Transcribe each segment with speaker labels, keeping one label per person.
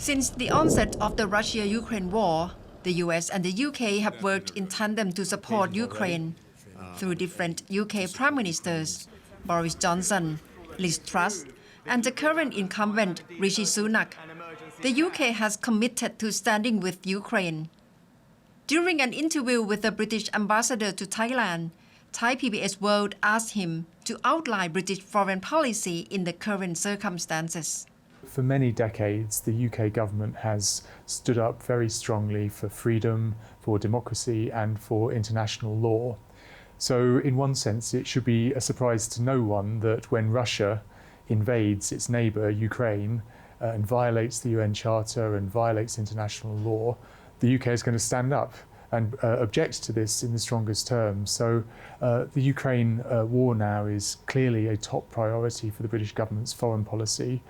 Speaker 1: Since the onset of the Russia-Ukraine war, the US and the UK have worked in tandem to support Ukraine through different UK Prime Ministers, Boris Johnson, Liz Truss, and the current incumbent Rishi Sunak. The UK has committed to standing with Ukraine. During an interview with the British ambassador to Thailand, Thai PBS World asked him to outline British foreign policy in the current circumstances.
Speaker 2: For many decades, the UK government has stood up very strongly for freedom, for democracy and for international law. So in one sense, it should be a surprise to no one that when Russia invades its neighbour, Ukraine, and violates the UN Charter and violates international law, the UK is going to stand up and object to this in the strongest terms. So the Ukraine war now is clearly a top priority for the British government's foreign policy.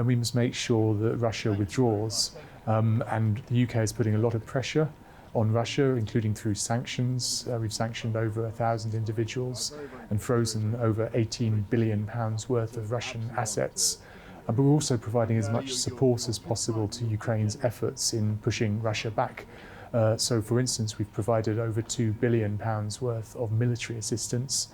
Speaker 2: We must make sure that Russia withdraws. And the UK is putting a lot of pressure on Russia, including through sanctions. We've sanctioned over 1,000 individuals and frozen over £18 billion worth of Russian assets. But we're also providing as much support as possible to Ukraine's efforts in pushing Russia back. So, for instance, we've provided over £2 billion worth of military assistance.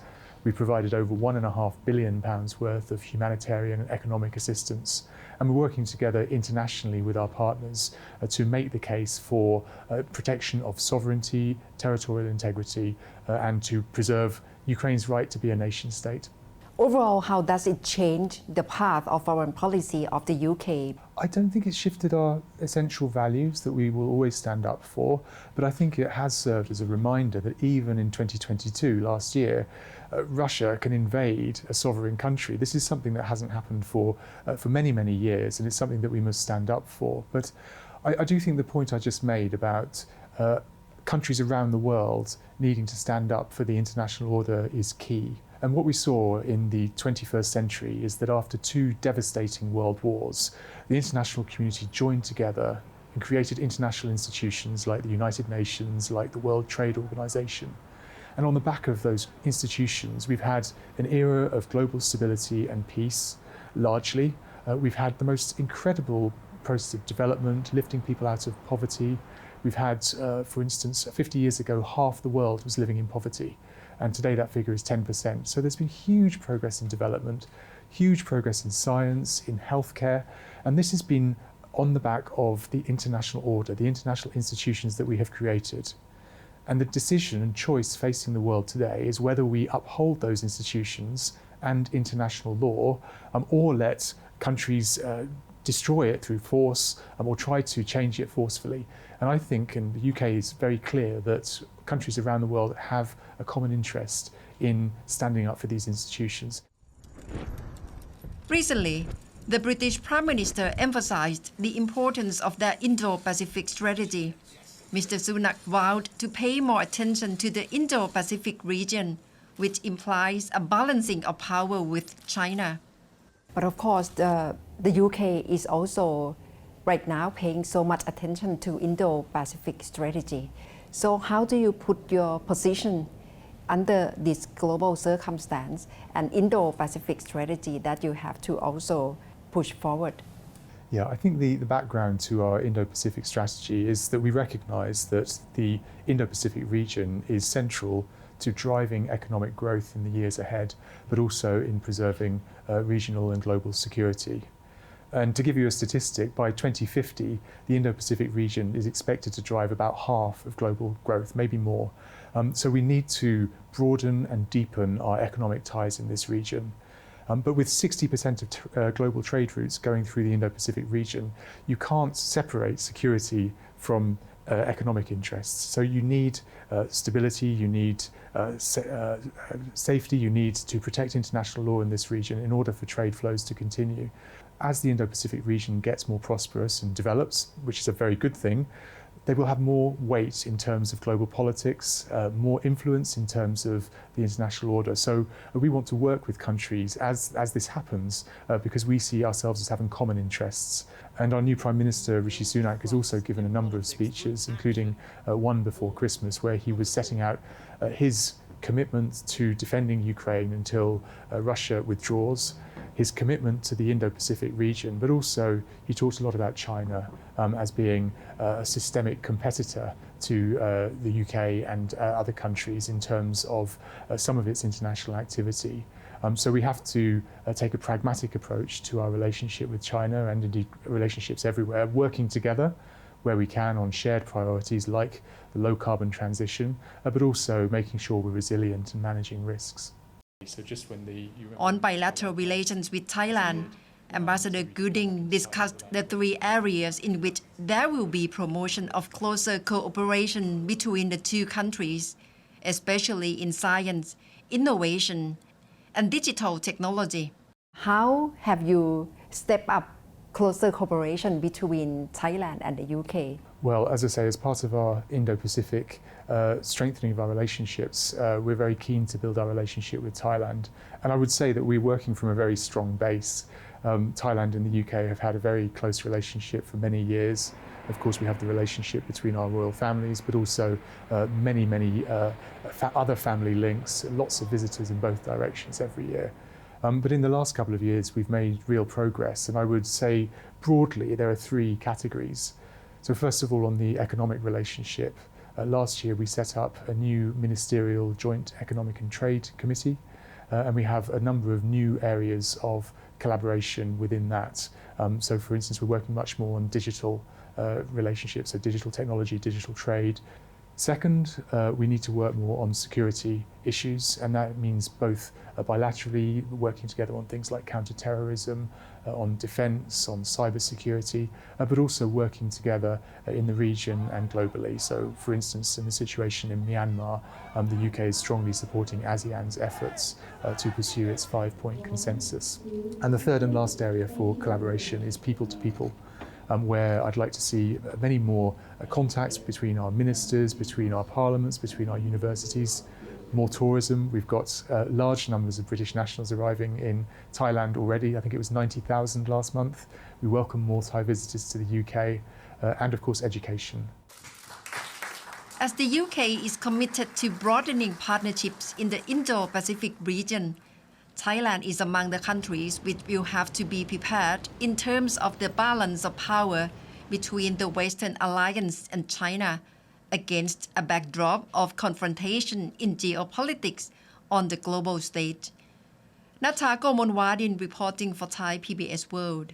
Speaker 2: We've provided over £1.5 billion worth of humanitarian and economic assistance. And we're working together internationally with our partners to make the case for protection of sovereignty, territorial integrity, and to preserve Ukraine's right to be a nation state.
Speaker 3: Overall, how does it change the path of foreign policy of the UK?
Speaker 2: I don't think it's shifted our essential values that we will always stand up for, but I think it has served as a reminder that even in 2022, last year, Russia can invade a sovereign country. This is something that hasn't happened for many, many years, and it's something that we must stand up for. But I do think the point I just made about countries around the world needing to stand up for the international order is key. And what we saw in the 21st century is that after two devastating world wars, the international community joined together and created international institutions like the United Nations, like the World Trade Organization. And on the back of those institutions, we've had an era of global stability and peace, largely. We've had the most incredible process of development, lifting people out of poverty. We've had, for instance, 50 years ago, half the world was living in poverty. And today that figure is 10%. So there's been huge progress in development, huge progress in science, in healthcare, and this has been on the back of the international order, the international institutions that we have created. And the decision and choice facing the world today is whether we uphold those institutions and international law, or let countries destroy it through force, or try to change it forcefully. And I think, and the UK is very clear, that countries around the world have a common interest in standing up for these institutions.
Speaker 1: Recently, the British Prime Minister emphasized the importance of their Indo-Pacific strategy. Mr. Sunak vowed to pay more attention to the Indo-Pacific region, which implies a balancing of power with China.
Speaker 3: But of course, the UK is also right now paying so much attention to Indo-Pacific strategy. So how do you put your position under this global circumstance and Indo-Pacific strategy that you have to also push forward?
Speaker 2: Yeah, I think the background to our Indo-Pacific strategy is that we recognize that the Indo-Pacific region is central to driving economic growth in the years ahead, but also in preserving regional and global security. And to give you a statistic, by 2050, the Indo-Pacific region is expected to drive about half of global growth, maybe more. So we need to broaden and deepen our economic ties in this region. But with 60% of global trade routes going through the Indo-Pacific region, you can't separate security from economic interests. So you need stability, you need safety, you need to protect international law in this region in order for trade flows to continue. As the Indo-Pacific region gets more prosperous and develops, which is a very good thing, they will have more weight in terms of global politics, more influence in terms of the international order. So we want to work with countries as this happens because we see ourselves as having common interests. And our new Prime Minister, Rishi Sunak, has also given a number of speeches, including one before Christmas, where he was setting out his commitment to defending Ukraine until Russia withdraws. his commitment to the Indo-Pacific region, but also he talked a lot about China as being a systemic competitor to the UK and other countries in terms of some of its international activity. So we have to take a pragmatic approach to our relationship with China and indeed relationships everywhere, working together where we can on shared priorities like the low carbon transition, but also making sure we're resilient and managing risks. So just when
Speaker 1: On bilateral relations with Thailand, Ambassador Gooding discussed the three areas in which there will be promotion of closer cooperation between the two countries, especially in science, innovation, and digital technology.
Speaker 3: How have you stepped up closer cooperation between Thailand and the UK?
Speaker 2: Well, as I say, as part of our Indo-Pacific strengthening of our relationships, we're very keen to build our relationship with Thailand. And I would say that we're working from a very strong base. Thailand and the UK have had a very close relationship for many years. Of course, we have the relationship between our royal families, but also many other family links, lots of visitors in both directions every year. But in the last couple of years, we've made real progress. And I would say broadly, there are three categories. So first of all, on the economic relationship, last year we set up a new ministerial joint economic and trade committee. And we have a number of new areas of collaboration within that. So for instance, we're working much more on digital relationships, so digital technology, digital trade. Second, we need to work more on security issues, and that means both bilaterally working together on things like counterterrorism, on defence, on cybersecurity, but also working together in the region and globally. So, for instance, in the situation in Myanmar, the UK is strongly supporting ASEAN's efforts to pursue its 5-point consensus. And the third and last area for collaboration is people to people. Where I'd like to see many more contacts between our ministers, between our parliaments, between our universities, more tourism. We've got large numbers of British nationals arriving in Thailand already. I think it was 90,000 last month. We welcome more Thai visitors to the UK, and of course education.
Speaker 1: As the UK is committed to broadening partnerships in the Indo-Pacific region, Thailand is among the countries which will have to be prepared in terms of the balance of power between the Western Alliance and China against a backdrop of confrontation in geopolitics on the global stage. Natha Gomonwadin reporting for Thai PBS World.